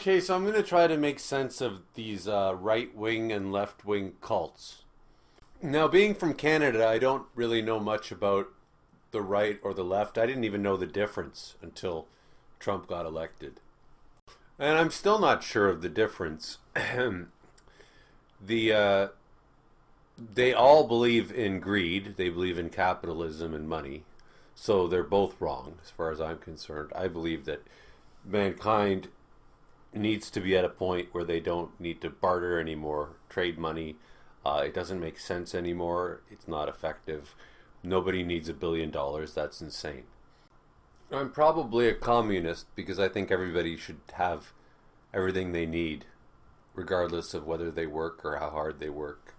Okay, so I'm going to try to make sense of these right-wing and left-wing cults. Now, being from Canada, I don't really know much about the right or the left. I didn't even know the difference until Trump got elected. And I'm still not sure of the difference. the They all believe in greed. They believe in capitalism and money. So they're both wrong as far as I'm concerned. I believe that mankind needs to be at a point where they don't need to barter anymore, trade money. It doesn't make sense anymore. It's not effective. Nobody needs $1 billion. That's insane. I'm probably a communist because I think everybody should have everything they need, regardless of whether they work or how hard they work.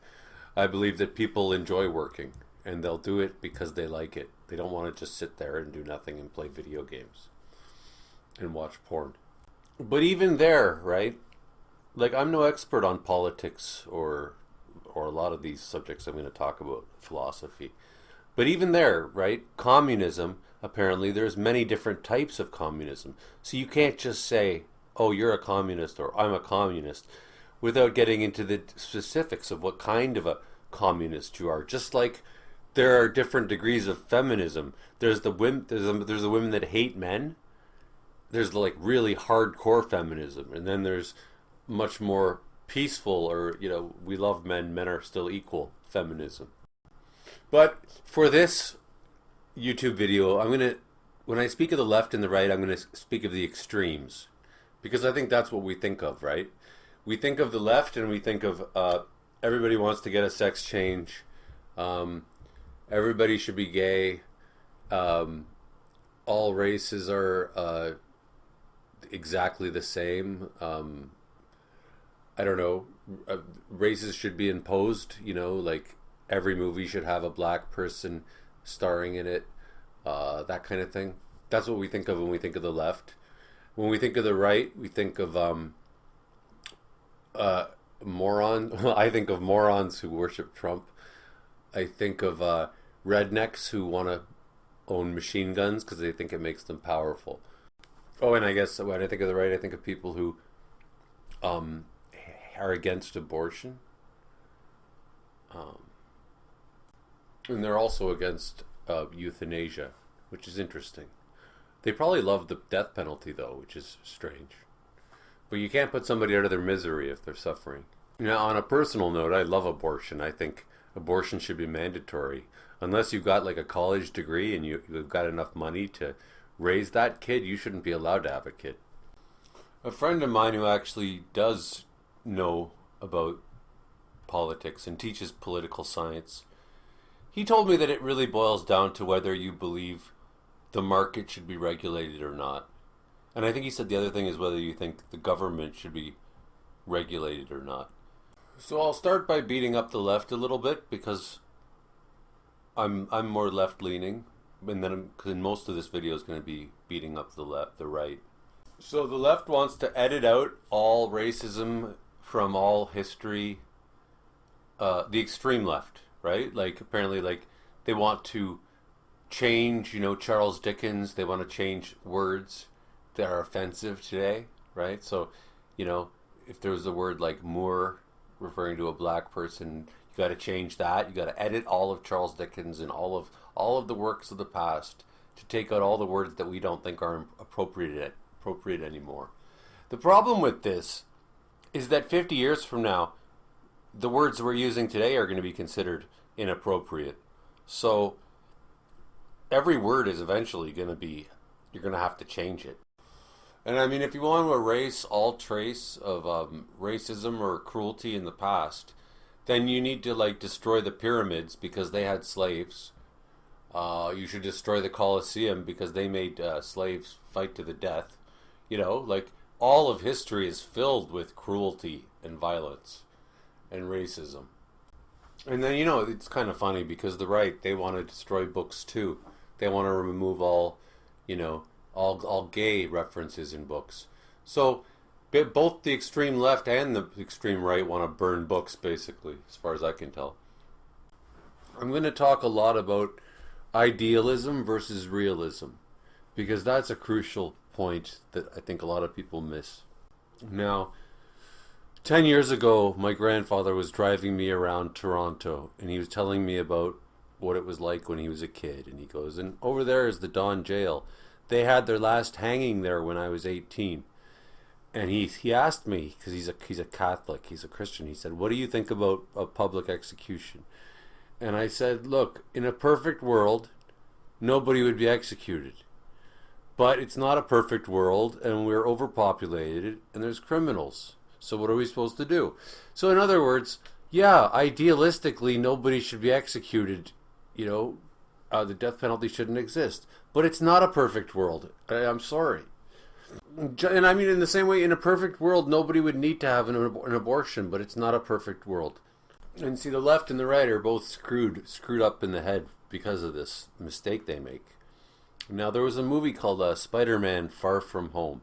I believe that people enjoy working, and they'll do it because they like it. They don't want to just sit there and do nothing and play video games and watch porn. But even there, right? Like, I'm no expert on politics or a lot of these subjects I'm going to talk about, philosophy. But even there, right? Communism, apparently there's many different types of communism. So you can't just say, oh, you're a communist or I'm a communist without getting into the specifics of what kind of a communist you are. Just like there are different degrees of feminism. There's the women that hate men. There's like really hardcore feminism, and then there's much more peaceful, or we love men, men are still equal feminism. But for this YouTube video, when I speak of the left and the right, I'm gonna speak of the extremes, because I think that's what we think of, right? We think of the left and we think of everybody wants to get a sex change, everybody should be gay, all races are exactly the same. I don't know. Races should be imposed. Like every movie should have a black person starring in it. That kind of thing. That's what we think of when we think of the left. When we think of the right, we think of moron. I think of morons who worship Trump. I think of rednecks who want to own machine guns because they think it makes them powerful. Oh, and I guess when I think of the right, I think of people who are against abortion. And they're also against euthanasia, which is interesting. They probably love the death penalty, though, which is strange. But you can't put somebody out of their misery if they're suffering. On a personal note, I love abortion. I think abortion should be mandatory. Unless you've got like a college degree and you've got enough money to raise that kid, you shouldn't be allowed to have a kid. A friend of mine who actually does know about politics and teaches political science, he told me that it really boils down to whether you believe the market should be regulated or not. And I think he said the other thing is whether you think the government should be regulated or not. So I'll start by beating up the left a little bit because I'm more left-leaning. And then most of this video is going to be beating up the right. So the left wants to edit out all racism from all history. The extreme left, right? Like apparently, like they want to change, Charles Dickens. They want to change words that are offensive today, right? So, if there was a word like Moor referring to a black person, you got to change that. You got to edit all of Charles Dickens and all of the works of the past to take out all the words that we don't think are appropriate anymore. The problem with this is that 50 years from now, the words we're using today are going to be considered inappropriate. So every word is eventually going to be, you're going to have to change it. And I mean, if you want to erase all trace of racism or cruelty in the past, then you need to destroy the pyramids because they had slaves. You should destroy the Colosseum because they made slaves fight to the death. All of history is filled with cruelty and violence and racism. And then, it's kind of funny because the right, they want to destroy books too. They want to remove all gay references in books. So both the extreme left and the extreme right want to burn books, basically, as far as I can tell. I'm going to talk a lot about idealism versus realism, because that's a crucial point that I think a lot of people miss. Now, 10 years ago, my grandfather was driving me around Toronto, and he was telling me about what it was like when he was a kid. And he goes, and over there is the Don Jail. They had their last hanging there when I was 18. And he asked me, because he's a Catholic, he's a Christian, he said, what do you think about a public execution? And I said, look, in a perfect world, nobody would be executed. But it's not a perfect world, and we're overpopulated, and there's criminals. So what are we supposed to do? So in other words, yeah, idealistically, nobody should be executed. The death penalty shouldn't exist. But it's not a perfect world. I'm sorry. And I mean, in the same way, in a perfect world, nobody would need to have an abortion, but it's not a perfect world. And see, the left and the right are both screwed up in the head because of this mistake they make. Now, there was a movie called Spider-Man: Far From Home,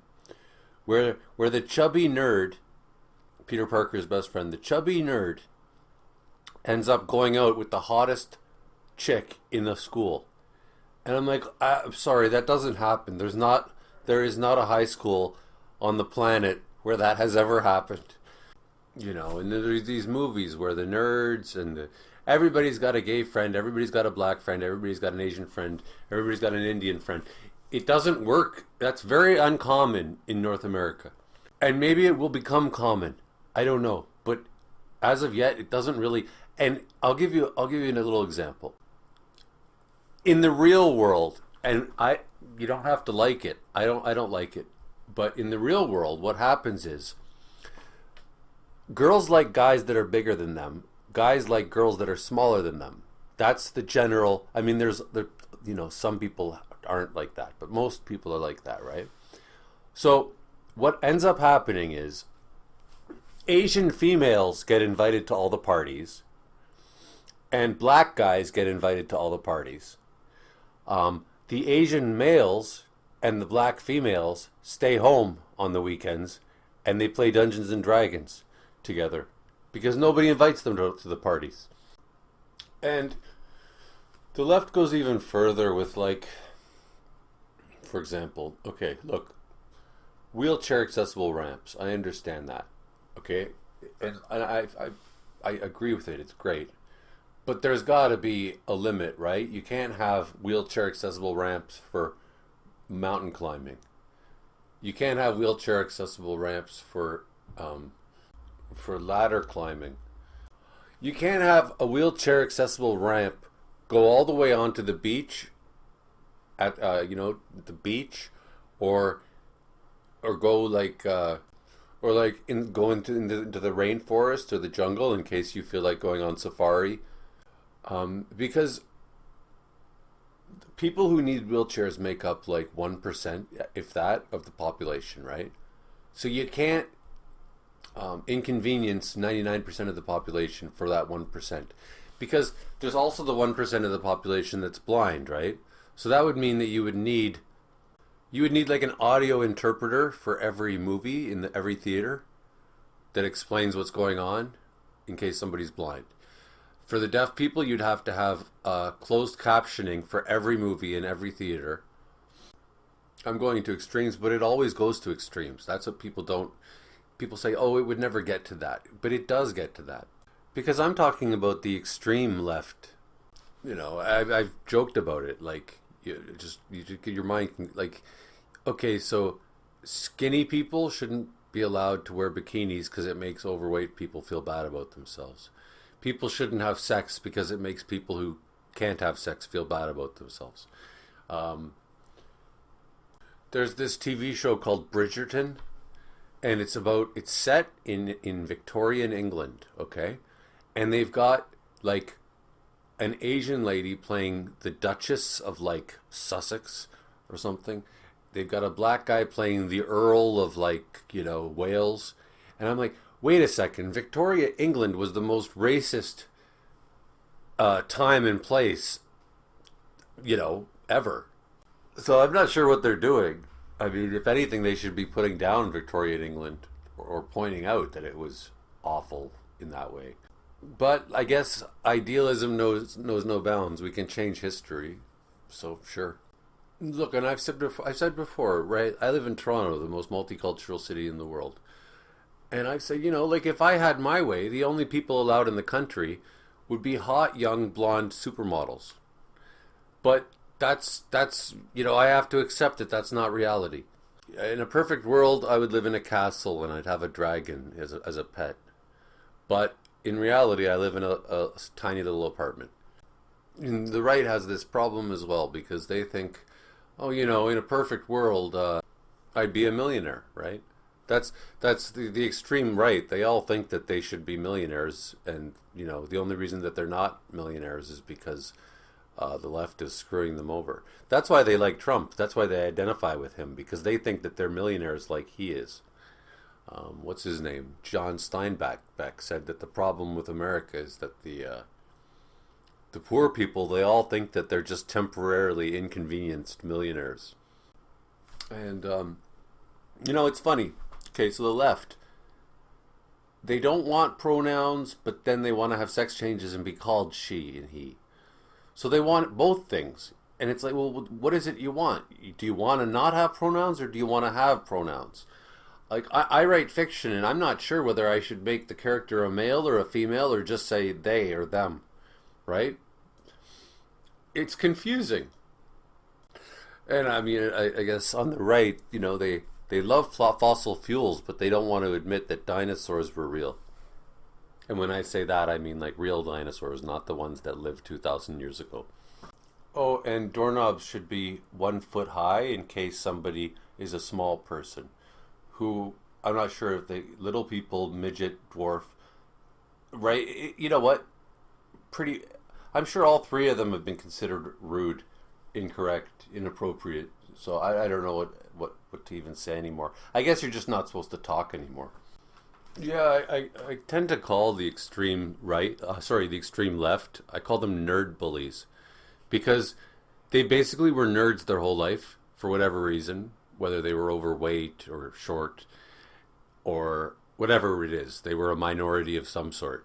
where the chubby nerd, Peter Parker's best friend, the chubby nerd, ends up going out with the hottest chick in the school. And I'm like, I'm sorry, that doesn't happen. There is not a high school on the planet where that has ever happened. And there's these movies where the nerds and everybody's got a gay friend, everybody's got a black friend, everybody's got an Asian friend, everybody's got an Indian friend. It doesn't work. That's very uncommon in North America. And maybe it will become common. I don't know. But as of yet, it doesn't really. And I'll give you a little example. In the real world, and you don't have to like it. I don't like it. But in the real world, what happens is girls like guys that are bigger than them. Guys like girls that are smaller than them. That's the general. I mean, some people aren't like that, but most people are like that, right? So what ends up happening is Asian females get invited to all the parties, and black guys get invited to all the parties. The Asian males and the black females stay home on the weekends, and they play Dungeons and Dragons together because nobody invites them to the parties. And the left goes even further with, like, for example, okay, look, wheelchair accessible ramps. I understand that, okay, and I agree with it. It's great, but there's got to be a limit, right? You can't have wheelchair accessible ramps for mountain climbing. You can't have wheelchair accessible ramps for ladder climbing. You can't have a wheelchair accessible ramp go all the way onto the beach at the beach, or go like go into the rainforest or the jungle in case you feel like going on safari, because people who need wheelchairs make up like 1%, if that, of the population, right? So you can't inconvenience 99% of the population for that 1%, because there's also the 1% of the population that's blind, right? So that would mean that you would need like an audio interpreter for every movie in every theater that explains what's going on in case somebody's blind. For the deaf people, you'd have to have closed captioning for every movie in every theater. I'm going to extremes, but it always goes to extremes. That's what people say, oh, it would never get to that. But it does get to that. Because I'm talking about the extreme left. I've joked about it. Like, your mind can, like, okay, so skinny people shouldn't be allowed to wear bikinis because it makes overweight people feel bad about themselves. People shouldn't have sex because it makes people who can't have sex feel bad about themselves. There's this TV show called Bridgerton, and it's set in Victorian England, okay? And they've got like an Asian lady playing the Duchess of like Sussex or something. They've got a black guy playing the Earl of like, Wales. And I'm like, wait a second, Victoria, England was the most racist time and place, ever. So I'm not sure what they're doing. I mean, if anything, they should be putting down Victorian England or pointing out that it was awful in that way. But I guess idealism knows no bounds. We can change history, so sure. Look, and I've said before, right? I live in Toronto, the most multicultural city in the world. And I say, like if I had my way, the only people allowed in the country would be hot, young, blonde supermodels. But I have to accept that that's not reality. In a perfect world, I would live in a castle and I'd have a dragon as a pet. But in reality, I live in a tiny little apartment. And the right has this problem as well because they think, oh, in a perfect world, I'd be a millionaire, right? That's the extreme right. They all think that they should be millionaires, and the only reason that they're not millionaires is because the left is screwing them over. That's why they like Trump. That's why they identify with him because they think that they're millionaires like he is. What's his name? John Steinbeck said that the problem with America is that the poor people, they all think that they're just temporarily inconvenienced millionaires. And it's funny. Okay, so the left, they don't want pronouns, but then they want to have sex changes and be called she and he. So they want both things. And it's like, well, what is it you want? Do you want to not have pronouns or do you want to have pronouns? Like, I write fiction and I'm not sure whether I should make the character a male or a female or just say they or them, right? It's confusing. And I mean, I guess on the right, they love fossil fuels, but they don't want to admit that dinosaurs were real. And when I say that, I mean like real dinosaurs, not the ones that lived 2,000 years ago. Oh, and doorknobs should be 1 foot high in case somebody is a small person. Who, I'm not sure if they, little people, midget, dwarf, right? You know what? I'm sure all three of them have been considered rude, incorrect, inappropriate. So I don't know what to even say anymore. I guess you're just not supposed to talk anymore. Yeah, I tend to call the extreme right, the extreme left, I call them nerd bullies. Because they basically were nerds their whole life, for whatever reason, whether they were overweight or short or whatever it is. They were a minority of some sort.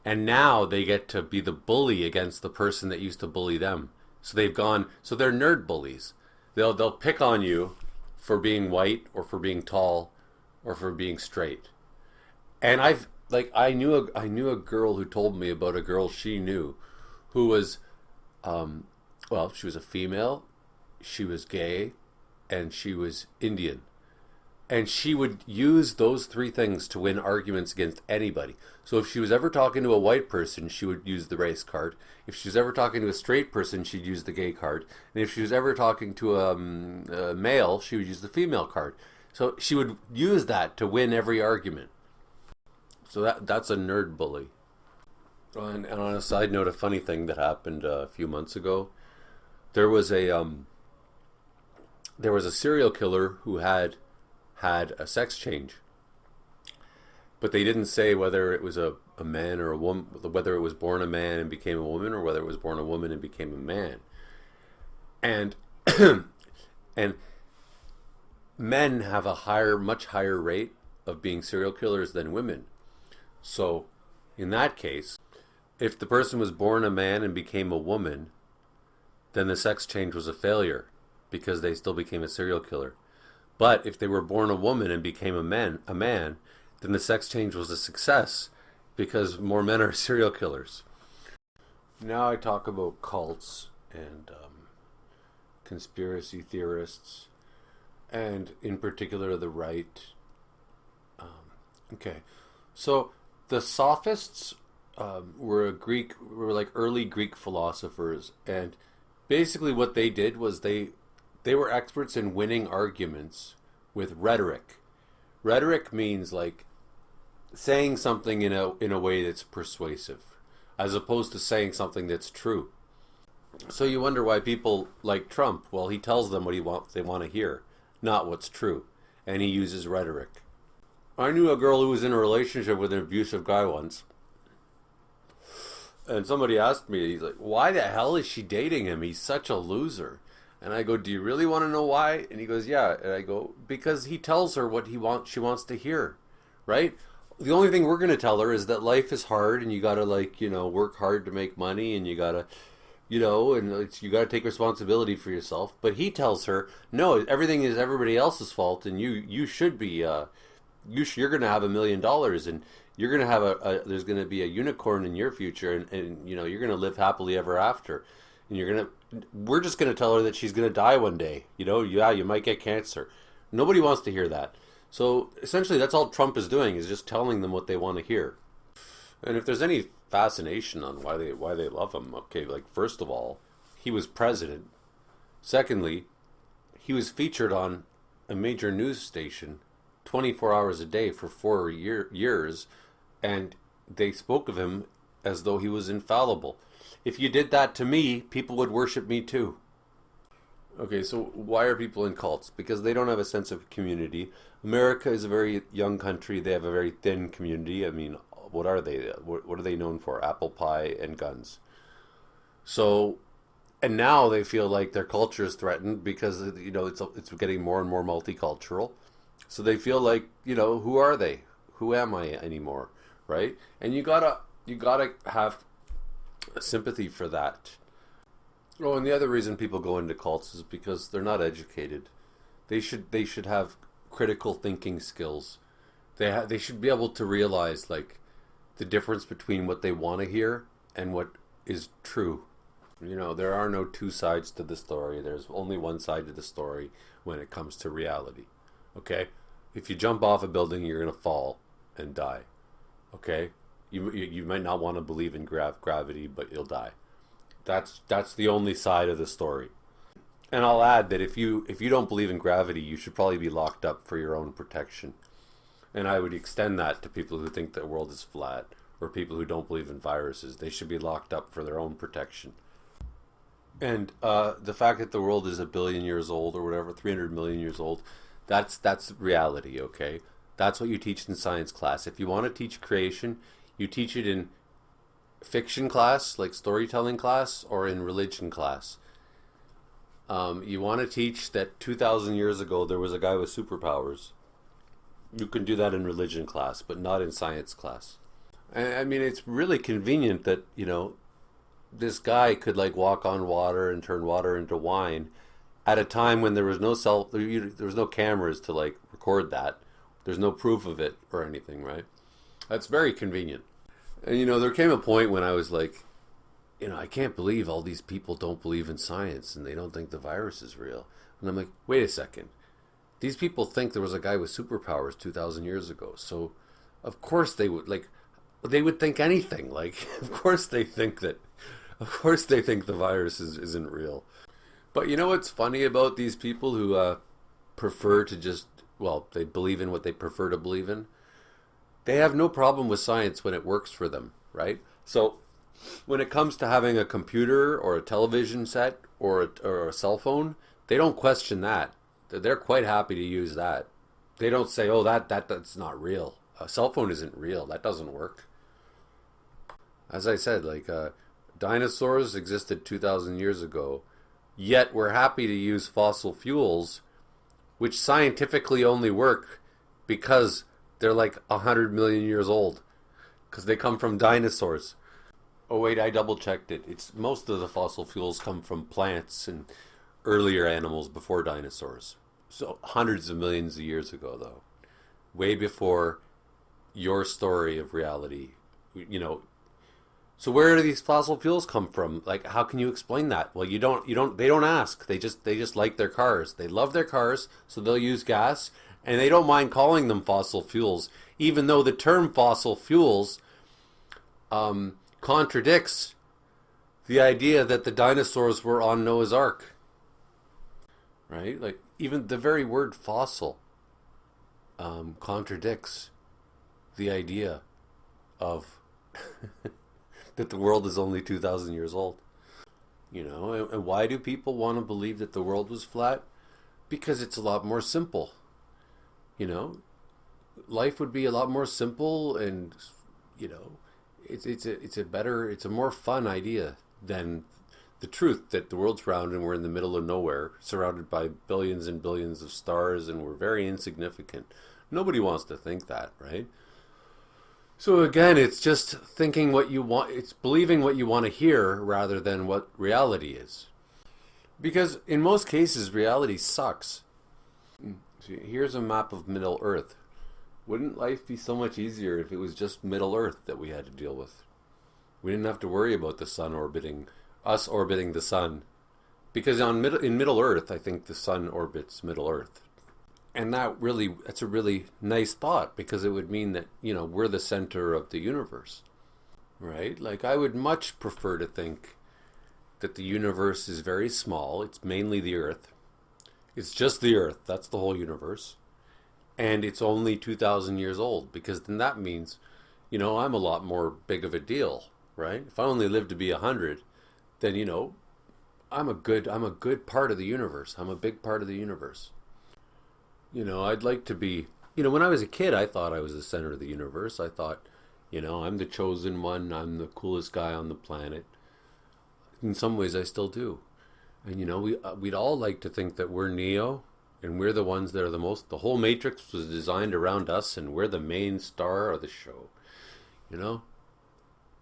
And now they get to be the bully against the person that used to bully them. So they're nerd bullies. They'll pick on you for being white or for being tall or for being straight. And I knew a girl who told me about a girl she knew who was she was a female, she was gay, and she was Indian. And she would use those three things to win arguments against anybody. So if she was ever talking to a white person, she would use the race card. If she was ever talking to a straight person, she'd use the gay card. And if she was ever talking to a male, she would use the female card. So she would use that to win every argument. So that's a nerd bully. And on a side note, a funny thing that happened a few months ago, there was a serial killer who had a sex change, but they didn't say whether it was a man or a woman, whether it was born a man and became a woman, or whether it was born a woman and became a man. And and men have a much higher rate of being serial killers than women. So in that case, if the person was born a man and became a woman, then the sex change was a failure because they still became a serial killer. But if they were born a woman and became a man, then the sex change was a success because more men are serial killers. Now I talk about cults and conspiracy theorists, and in particular the right. Okay, so the Sophists were like early Greek philosophers, and basically what they did was they were experts in winning arguments with rhetoric. Rhetoric means like saying something in a way that's persuasive, as opposed to saying something that's true. So you wonder why people like Trump. Well, he tells them what they want to hear, not what's true, and he uses rhetoric. I knew a girl who was in a relationship with an abusive guy once, and somebody asked me, he's like, why the hell is she dating him? He's such a loser. And I go, do you really want to know why? And he goes, yeah. And I go, because he tells her what she wants to hear, right? The only thing we're going to tell her is that life is hard and you got to work hard to make money, and you got to, you got to take responsibility for yourself. But he tells her, no, everything is everybody else's fault, and you should be, you're going to have $1 million, and you're going to have there's going to be a unicorn in your future, and you know, you're going to live happily ever after. And we're just going to tell her that she's going to die one day. You know, yeah, you might get cancer. Nobody wants to hear that. So essentially, that's all Trump is doing, is just telling them what they want to hear. And if there's any fascination on why they love him, okay, like, first of all, he was president. Secondly, he was featured on a major news station 24 hours a day for 4 years, and they spoke of him as though he was infallible. If you did that to me, people would worship me too. Okay, so why are people in cults? Because they don't have a sense of community. America is a very young country. They have a very thin community. I mean, what are they? What are they known for? Apple pie and guns. So, and now they feel like their culture is threatened because, you know, it's getting more and more multicultural. So they feel like, you know, who are they? Who am I anymore? Right? And you gotta have sympathy for that. Oh, and the other reason people go into cults is because they're not educated. They should have critical thinking skills. They should be able to realize, like, the difference between what they want to hear and what is true. You know, there are no two sides to the story. There's only one side to the story when it comes to reality. Okay? If you jump off a building, you're going to fall and die. Okay? You might not want to believe in gravity, but you'll die. That's the only side of the story. And I'll add that if you don't believe in gravity, you should probably be locked up for your own protection. And I would extend that to people who think the world is flat, or people who don't believe in viruses. They should be locked up for their own protection. And the fact that the world is 1 billion years old, or whatever, 300 million years old, that's reality, okay? That's what you teach in science class. If you want to teach creation, you teach it in fiction class, like storytelling class, or in religion class. You want to teach that 2,000 years ago there was a guy with superpowers. You can do that in religion class, but not in science class. I mean, it's really convenient that, you know, this guy could, like, walk on water and turn water into wine at a time when there was no cameras to, like, record that. There's no proof of it or anything, right? That's very convenient. And, you know, there came a point when I was like, you know, I can't believe all these people don't believe in science and they don't think the virus is real. And I'm like, wait a second. These people think there was a guy with superpowers 2,000 years ago. So, of course they would, like, they would think anything. Like, of course they think the virus isn't real. But you know what's funny about these people who prefer to just, well, they believe in what they prefer to believe in? They have no problem with science when it works for them, right? So when it comes to having a computer or a television set or a cell phone, they don't question that. They're quite happy to use that. They don't say, oh, that's not real. A cell phone isn't real. That doesn't work. As I said, like, dinosaurs existed 2,000 years ago, yet we're happy to use fossil fuels, which scientifically only work because they're like 100 million years old, because they come from dinosaurs. Oh wait, I double checked it. It's most of the fossil fuels come from plants and earlier animals before dinosaurs. So hundreds of millions of years ago, though, way before your story of reality. You know, so where do these fossil fuels come from? Like, how can you explain that? Well, they don't ask. They just like their cars. They love their cars, so they'll use gas, and they don't mind calling them fossil fuels, even though the term fossil fuels contradicts the idea that the dinosaurs were on Noah's Ark. Right? Like, even the very word fossil contradicts the idea of that the world is only 2,000 years old. You know, and why do people want to believe that the world was flat? Because it's a lot more simple. You know, life would be a lot more simple, and, you know, it's a more fun idea than the truth that the world's round and we're in the middle of nowhere, surrounded by billions and billions of stars, and we're very insignificant. Nobody wants to think that, right? So again, it's just thinking what you want, it's believing what you want to hear rather than what reality is. Because in most cases, reality sucks. Here's a map of Middle Earth. Wouldn't life be so much easier if it was just Middle Earth that we had to deal with? We didn't have to worry about the sun orbiting us, orbiting the sun, because in Middle Earth, I think the sun orbits Middle Earth, and that's a really nice thought, because it would mean that we're the center of the universe, right? Like, I would much prefer to think that the universe is very small. It's mainly the Earth. It's just the Earth. That's the whole universe. And it's only 2,000 years old, because then that means, I'm a lot more big of a deal, right? If I only live to be 100, then, I'm a good part of the universe. I'm a big part of the universe. I'd like to be, when I was a kid, I thought I was the center of the universe. I thought, I'm the chosen one. I'm the coolest guy on the planet. In some ways, I still do. And, we'd all like to think that we're Neo, and we're the ones that are the whole Matrix was designed around us, and we're the main star of the show. That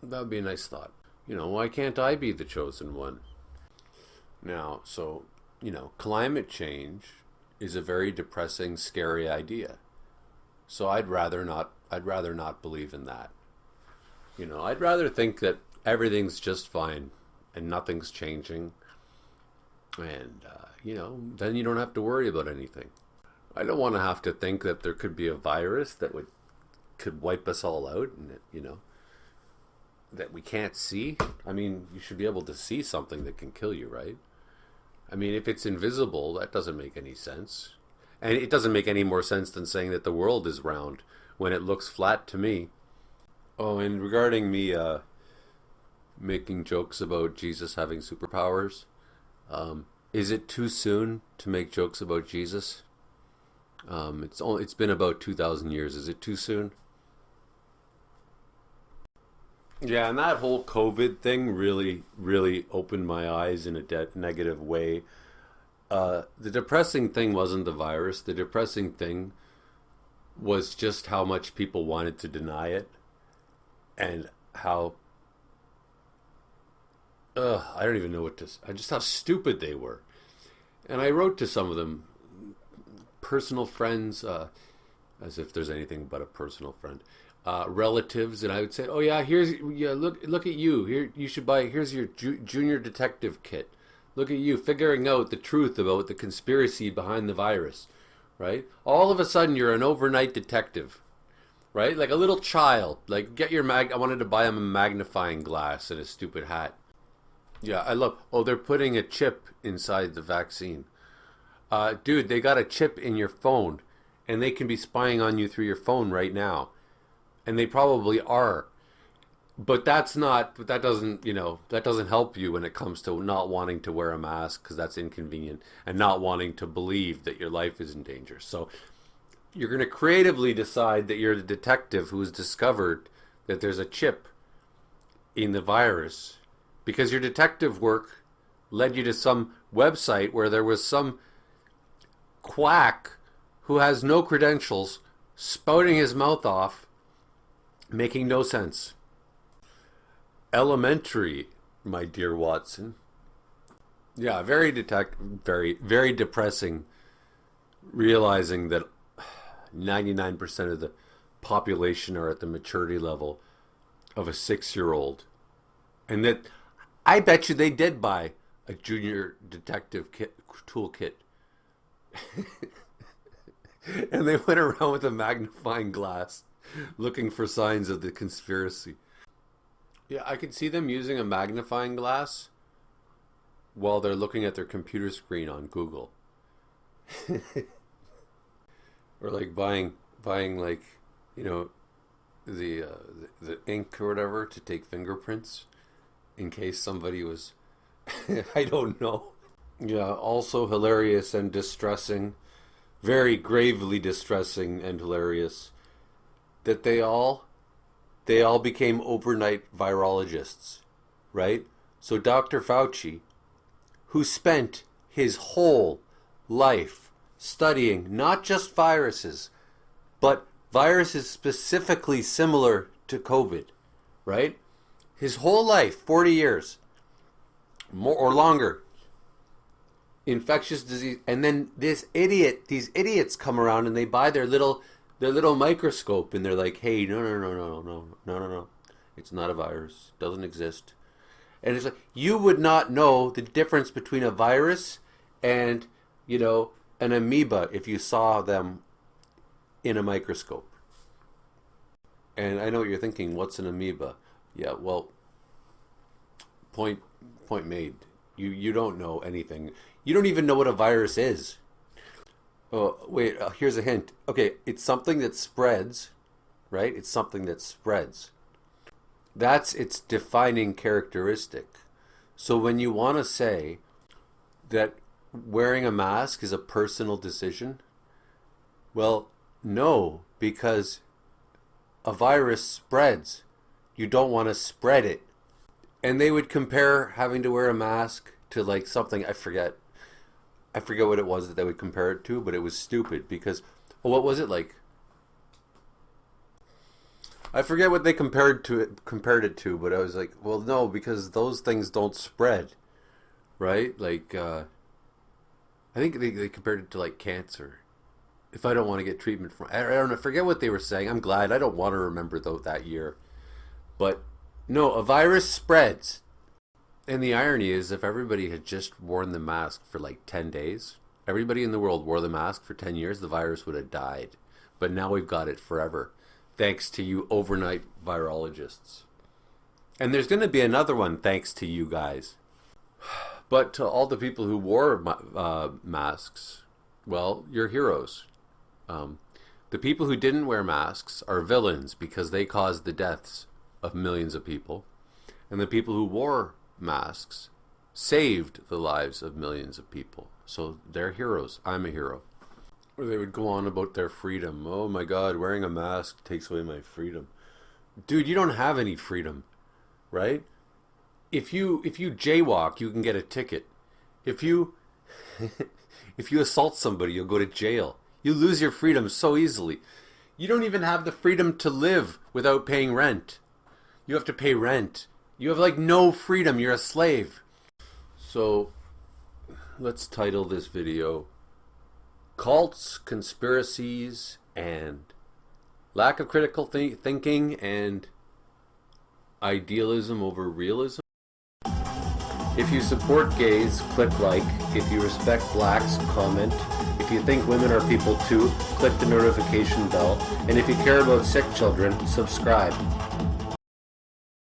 would be a nice thought. Why can't I be the chosen one? Now, so, climate change is a very depressing, scary idea. So I'd rather not believe in that. I'd rather think that everything's just fine and nothing's changing. And, then you don't have to worry about anything. I don't want to have to think that there could be a virus that could wipe us all out, and that we can't see. I mean, you should be able to see something that can kill you, right? I mean, if it's invisible, that doesn't make any sense. And it doesn't make any more sense than saying that the world is round when it looks flat to me. Oh, and regarding me making jokes about Jesus having superpowers, is it too soon to make jokes about Jesus? It's been about 2,000 years. Is it too soon? Yeah, and that whole COVID thing really, really opened my eyes in a negative way. The depressing thing wasn't the virus. The depressing thing was just how much people wanted to deny it, and how I don't even know just how stupid they were. And I wrote to some of them, personal friends, as if there's anything but a personal friend, relatives, and I would say, "Oh yeah, look at you. Here's your junior detective kit. Look at you figuring out the truth about the conspiracy behind the virus, right? All of a sudden, you're an overnight detective." Right? Like a little child. Like, I wanted to buy him a magnifying glass and a stupid hat. Yeah, they're putting a chip inside the vaccine. Dude, they got a chip in your phone, and they can be spying on you through your phone right now. And they probably are. But that doesn't help you when it comes to not wanting to wear a mask, because that's inconvenient, and not wanting to believe that your life is in danger. So you're going to creatively decide that you're the detective who's discovered that there's a chip in the virus, because your detective work led you to some website where there was some quack who has no credentials spouting his mouth off, making no sense. Elementary, my dear Watson. Yeah, very very depressing, realizing that 99% of the population are at the maturity level of a 6-year-old. And that I bet you they did buy a junior detective toolkit. And they went around with a magnifying glass looking for signs of the conspiracy. Yeah, I could see them using a magnifying glass while they're looking at their computer screen on Google. Or like buying like, the ink or whatever to take fingerprints in case somebody was I don't know. Yeah, also hilarious and distressing, very gravely distressing and hilarious, that they all became overnight virologists, right? So Dr. Fauci, who spent his whole life studying not just viruses, but viruses specifically similar to COVID, right? His whole life, 40 years, more or longer, infectious disease, and then these idiots come around and they buy their little their little microscope, and they're like, hey, no. It's not a virus. Doesn't exist. And it's like, you would not know the difference between a virus and, an amoeba if you saw them in a microscope. And I know what you're thinking, what's an amoeba? Yeah, well, point made. You don't know anything. You don't even know what a virus is. Oh, wait, here's a hint. Okay, it's something that spreads, right? It's something that spreads. That's its defining characteristic. So when you want to say that wearing a mask is a personal decision, well, no, because a virus spreads. You don't want to spread it. And they would compare having to wear a mask to like something, I forget what it was that they would compare it to, but it was stupid because, what was it like? I forget what they compared it to, but I was like, well, no, because those things don't spread, right? Like, I think they compared it to like cancer. If I don't want to get treatment from, I don't know, forget what they were saying. I'm glad I don't want to remember though that year, but no, a virus spreads. And the irony is, if everybody had just worn the mask for like 10 days, everybody in the world wore the mask for 10 years, the virus would have died. But now we've got it forever, thanks to you overnight virologists. And there's going to be another one thanks to you guys. But to all the people who wore masks, well, you're heroes. The people who didn't wear masks are villains because they caused the deaths of millions of people. And the people who wore masks saved the lives of millions of people. So they're heroes. I'm a hero. Or they would go on about their freedom. Oh my God, wearing a mask takes away my freedom. Dude, you don't have any freedom, right? If you jaywalk, you can get a ticket. If you assault somebody, you'll go to jail. You lose your freedom so easily. You don't even have the freedom to live without paying rent. You have to pay rent. You have like no freedom. You're a slave. So let's title this video Cults, Conspiracies, and Lack of Critical Thinking and Idealism over Realism. If you support gays, click like. If you respect blacks, comment. If you think women are people too, click the notification bell. And if you care about sick children, subscribe.